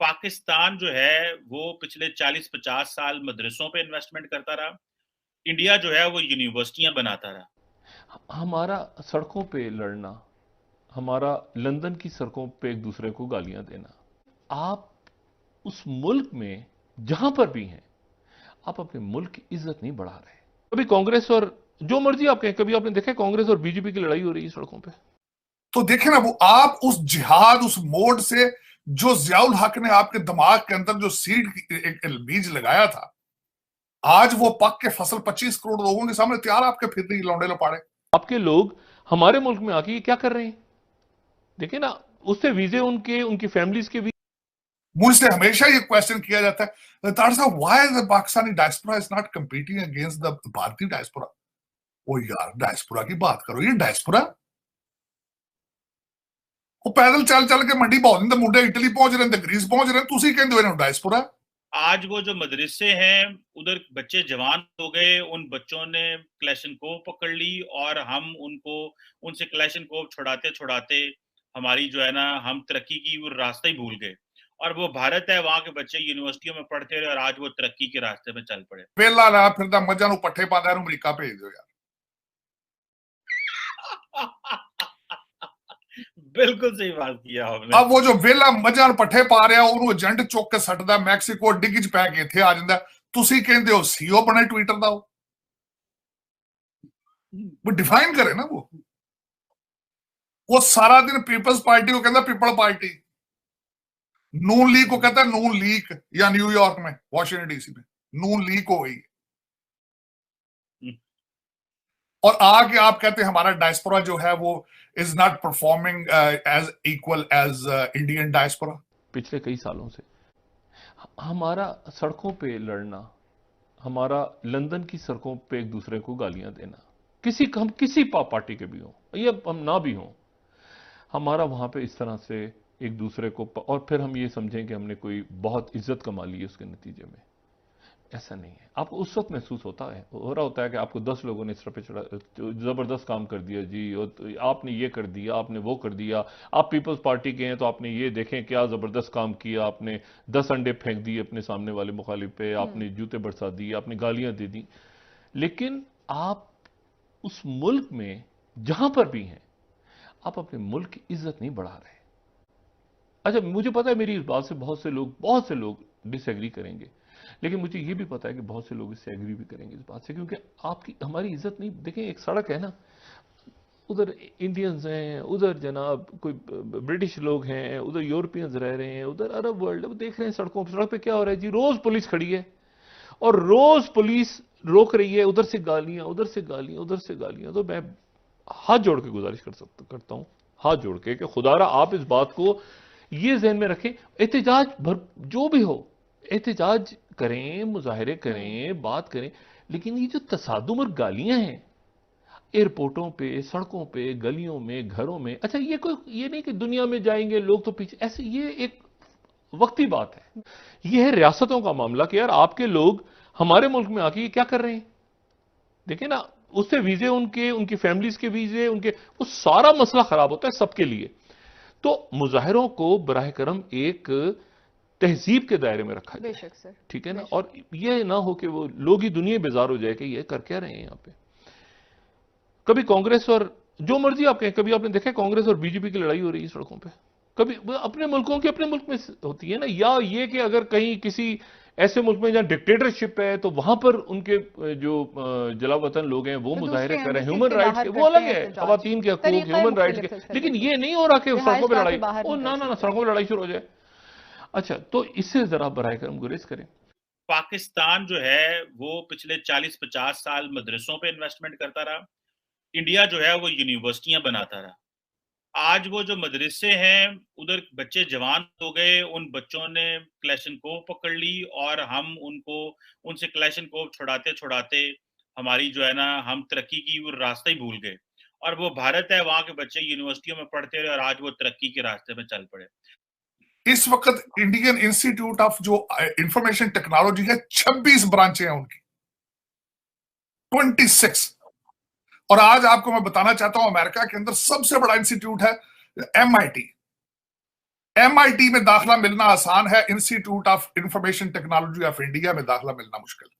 पाकिस्तान जो है वो पिछले 40-50 साल मदरसों पे इन्वेस्टमेंट करता रहा। इंडिया जो है वो यूनिवर्सिटियां बनाता रहा। हमारा सड़कों पे लड़ना, हमारा लंदन की सड़कों पे एक दूसरे को गालियां देना। आप उस मुल्क में जहां पर भी हैं, आप अपने मुल्क की इज्जत नहीं बढ़ा रहे। कभी कांग्रेस और जो मर्जी आप कहें, कभी आपने देखा कांग्रेस और बीजेपी की लड़ाई हो रही है सड़कों पे? तो देखे ना, वो आप उस जिहाद, उस मोड से जो जियाउल हक ने आपके दिमाग के अंदर जो सीड एक बीज लगाया था, आज वो पक के फसल 25 करोड़ लोगों के सामने तैयार आपके फिरने की लौंडे लपाड़े। आपके लोग हमारे मुल्क में आके ये क्या कर रहे हैं? देखिए ना, उससे वीजे उनके उनकी फैमिलीज के भी। मुझसे हमेशा ये क्वेश्चन किया जाता है, तार साहब, why the Pakistani diaspora is not competing against the भारतीय डायस्पोरा। ओ यार, डायस्पोरा की बात करो, ये डायस्पोरा वो पैदल चल चल के मंडी पहुंच रहे, मुंडे इटली पहुंच रहे, ग्रीस पहुंच रहे, तुसी कहंदे हो डायस्पोरा। आज वो जो मदरसे हैं उधर बच्चे जवान हो गए, उन बच्चों ने क्लैशनकोव पकड़ ली और हम उनको उनसे क्लैशनकोव छुड़ाते छुड़ाते हमारी जो है ना, हम तरक्की की वो रास्ता ही भूल गए। और वो भारत है, वहां के बच्चे यूनिवर्सिटियों में पढ़ते रहे और आज वो तरक्की के रास्ते में चल पड़े। वेला ला फिर मजा नु पट्ठे पादा अमरीका भेज दो यार। बिल्कुल सही बात किया आपने। अब वो जो वेला मजा पट्ठे पा रहा ਉਹਨੂੰ ਏਜੰਟ ਚੁੱਕ ਕੇ ਸੱਟਦਾ, ਮੈਕਸੀਕੋ ਡਿੱਗ ਚ ਪੈ ਕੇ ਇੱਥੇ ਆ ਜਾਂਦਾ, ਤੁਸੀਂ ਕਹਿੰਦੇ ਹੋ ਸੀਓ ਬਣੇ ट्विटर ਦਾ। वो डिफाइन करे ना, वो सारा दिन पीपल्स पार्टी को कहता पीपल पार्टी, नून लीग को कहता है नून लीग, या न्यूयॉर्क में वॉशिंगटन डीसी में नून लीग हो गई। और आके आप कहते हैं हमारा डायस्पोरा जो है वो is not performing as equal as Indian diaspora. पिछले कई सालों से हमारा सड़कों पे लड़ना, हमारा लंदन की सड़कों पे एक दूसरे को गालियां देना, हम किसी पार्टी के भी हों, ये हम ना भी हों, हमारा वहां पे इस तरह से एक दूसरे को और फिर हम ये समझें कि हमने कोई बहुत इज्जत कमा ली है उसके नतीजे में। ऐसा नहीं है। आपको उस वक्त महसूस होता है, हो रहा होता है कि आपको 10 लोगों ने इस तरह पे चढ़ा, जबरदस्त काम कर दिया जी, और तो आपने ये कर दिया, आपने वो कर दिया, आप पीपल्स पार्टी के हैं तो आपने ये देखें क्या जबरदस्त काम किया, आपने 10 अंडे फेंक दिए अपने सामने वाले मुखालिफ पे, आपने जूते बरसा दिए, आपने गालियां दे दी। लेकिन आप उस मुल्क में जहां पर भी हैं, आप अपने मुल्क की इज्जत नहीं बढ़ा रहे। अच्छा, मुझे पता है मेरी इस बात से बहुत से लोग डिसएग्री करेंगे, लेकिन मुझे ये भी पता है कि बहुत से लोग इससे एग्री भी करेंगे इस बात से, क्योंकि आपकी हमारी इज्जत नहीं। देखें, एक सड़क है ना, उधर इंडियंस हैं, उधर जनाब कोई ब्रिटिश लोग हैं, उधर यूरोपियंस रह रहे हैं, उधर अरब वर्ल्ड, वो देख रहे हैं सड़क पे क्या हो रहा है जी। रोज पुलिस खड़ी है और रोज पुलिस रोक रही है, उधर से गालियां, उधर से गालियां, उधर से गालियां। तो मैं हाथ जोड़ के गुजारिश करता हूं, हाथ जोड़ के, कि खुदारा आप इस बात को ये जहन में रखें। एहतजाज जो भी हो, एहतजाज करें, मुजाहरे करें, बात करें, लेकिन ये जो तसादुम और गालियां हैं एयरपोर्टों पे, सड़कों पे, गलियों में, घरों में, अच्छा ये नहीं कि दुनिया में जाएंगे लोग तो पीछे, ऐसे ये एक वक्ती बात है। ये है रियासतों का मामला कि यार आपके लोग हमारे मुल्क में आके ये क्या कर रहे हैं? देखिए ना, उससे वीजे उनके उनकी फैमिलीज के वीजे उनके, वो सारा मसला खराब होता है सबके लिए। तो मुजाहिरों को बराह करम एक तहजीब के दायरे में रखा जाए। बेशक सर, ठीक है ना, बेशक। और ये ना हो कि वो लोग ही दुनिया बेजार हो जाए कि ये कर क्या रहे हैं यहां पे। कभी कांग्रेस और जो मर्जी आप कहें, कभी आपने देखा कांग्रेस और बीजेपी की लड़ाई हो रही है सड़कों पे? कभी अपने मुल्कों की अपने मुल्क में होती है ना, या ये कि अगर कहीं किसी ऐसे मुल्क में जहां डिक्टेटरशिप है तो वहां पर उनके जो जलावतन लोग हैं वो तो मुजाहरे दूसरे कर रहे हैं, एमबेसीज ह्यूमन से राइट्स बाहर के, वो करते अलग हैं है, एहतजाज। खवातीन के हकूक, तरीका ह्यूमन राइट्स मुख्तलिफ के। है सर, लेकिन बिल्कुल। ये नहीं हो रहा कि सड़कों पर रिहाइशगाह लड़ाई से बाहर ओ नहीं ना कर ना ना, सकते। सड़कों पर लड़ाई शुरू हो जाए। अच्छा, तो इससे जरा बराह करम गुरेज करें। पाकिस्तान जो है वो पिछले 40-50 साल मदरसों पे इन्वेस्टमेंट करता रहा। इंडिया जो है वो यूनिवर्सिटियां बनाता रहा। आज वो जो मदरसे हैं उधर बच्चे जवान हो गए, उन बच्चों ने क्लैशनकोव पकड़ ली और हम उनको उनसे क्लैशनकोव छुड़ाते छुड़ाते हमारी जो है ना, हम तरक्की की वो रास्ता ही भूल गए। और वो भारत है, वहां के बच्चे यूनिवर्सिटियों में पढ़ते रहे और आज वो तरक्की के रास्ते में चल पड़े। इस वक्त इंडियन इंस्टीट्यूट ऑफ जो इंफॉर्मेशन टेक्नोलॉजी है, 26 ब्रांचें हैं उनकी, 26। और आज आपको मैं बताना चाहता हूं, अमेरिका के अंदर सबसे बड़ा इंस्टीट्यूट है MIT। MIT में दाखिला मिलना आसान है, institute of information technology of India में दाखिला मिलना मुश्किल है।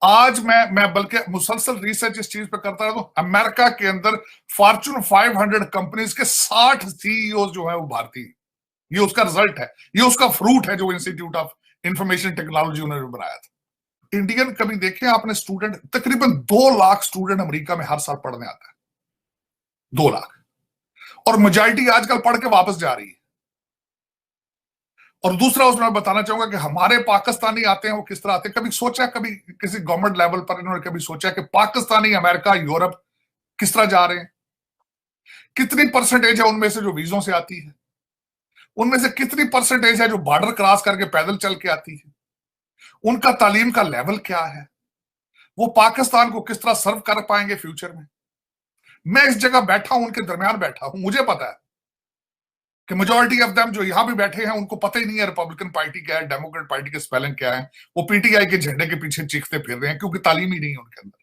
आज मैं बल्कि मुसलसल रिसर्च इस चीज पे करता रहता हूं। अमेरिका के अंदर फॉर्चून 500 कंपनीज के 60 CEO जो है वो भारतीय। ये उसका रिजल्ट है, ये उसका फ्रूट है जो इंस्टीट्यूट ऑफ इंफॉर्मेशन टेक्नोलॉजी उन्होंने बनाया था। इंडियन कभी देखे आपने स्टूडेंट, तकरीबन 2 लाख स्टूडेंट अमेरिका में हर साल पढ़ने आता है, 2 लाख, और मेजॉरिटी आजकल पढ़ के वापस जा रही है। और दूसरा उसमें मैं बताना चाहूंगा कि हमारे पाकिस्तानी आते हैं वो किस तरह आते हैं। कभी सोचा, कभी किसी गवर्नमेंट लेवल पर इन्होंने कभी सोचा कि पाकिस्तानी अमेरिका, यूरोप किस तरह जा रहे हैं? कितनी परसेंटेज है उनमें से जो वीजों से आती है? उनमें से कितनी परसेंटेज है जो बॉर्डर क्रॉस करके पैदल चल के आती है? उनका तालीम का लेवल क्या है? वो पाकिस्तान को किस तरह सर्व कर पाएंगे फ्यूचर में? मैं इस जगह बैठा हूं, उनके दरमियान बैठा हूं, मुझे पता है कि मेजॉरिटी ऑफ देम जो यहां भी बैठे हैं उनको पता ही नहीं है रिपब्लिकन पार्टी क्या है, डेमोक्रेट पार्टी के स्पेलिंग क्या है। वो PTI के झंडे के पीछे चीखते फिर रहे हैं क्योंकि तालीम ही नहीं है उनके अंदर।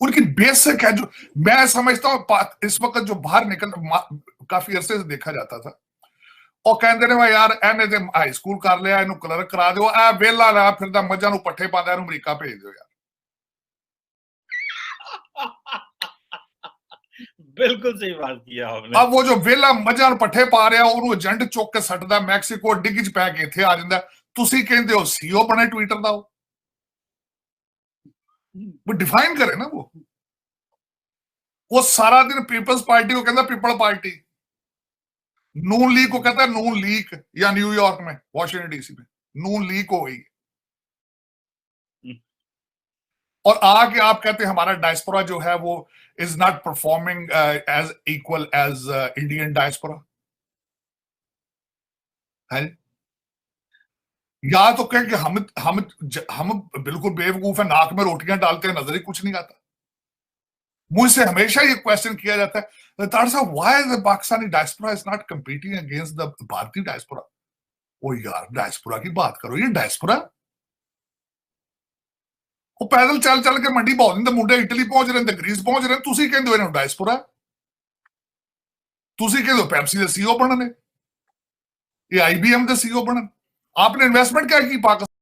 उनकी बेसिक है जो मैं समझता हूं इस वक्त जो बाहर निकल, काफी अरसे से देखा जाता था, और कहते ने यार एने ते हाई स्कूल कर लिया, इन्हों क्लर्क करा दो, ए वेला रहा फिरदा मझां नूं पट्ठे पांदा, इन्हों अमरीका भेज दो यार। बिल्कुल सही बात किया आपने। अब वो जो वेला मझां नूं पट्ठे पा रहा ਉਹਨੂੰ ਏਜੰਟ चुक के सटदा, मैक्सीको डिग्गी च पै के इत्थे आ जांदा, तुसीं कहंदे हो CEO बने ट्विटर दा। वो डिफाइन करे ना, वो सारा दिन पीपल्स पार्टी को कहता पीपल पार्टी, नून लीग को कहता है नून लीग, या न्यूयॉर्क में वॉशिंगटन DC में नून लीग हो गई। और आके आप कहते हैं हमारा डायस्पोरा जो है वो is not performing as equal as Indian diaspora है। या तो कहें कि हम बिल्कुल बेवकूफ है, नाक में रोटियां डालते हैं, नजर ही कुछ नहीं आता। मुझसे हमेशा ये क्वेश्चन किया जाता है, why the Pakistani diaspora is not competing against the भारतीय डायस्पोरा। ओ यार, डायस्पोरा की बात करो, ये डायस्पोरा वो पैदल चल चल के मंडी पहुंच दिंदे, मुंडे इटली पहुंच रहे हैं, ग्रीस पहुंच रहे हैं, तुसी कहंदे हो इन्हां डायस्पोरा, तुसी कहंदे हो पेप्सी दे CEO बनने, ये IBM दे CEO बनन। आपने इन्वेस्टमेंट क्या की पाकिस्तान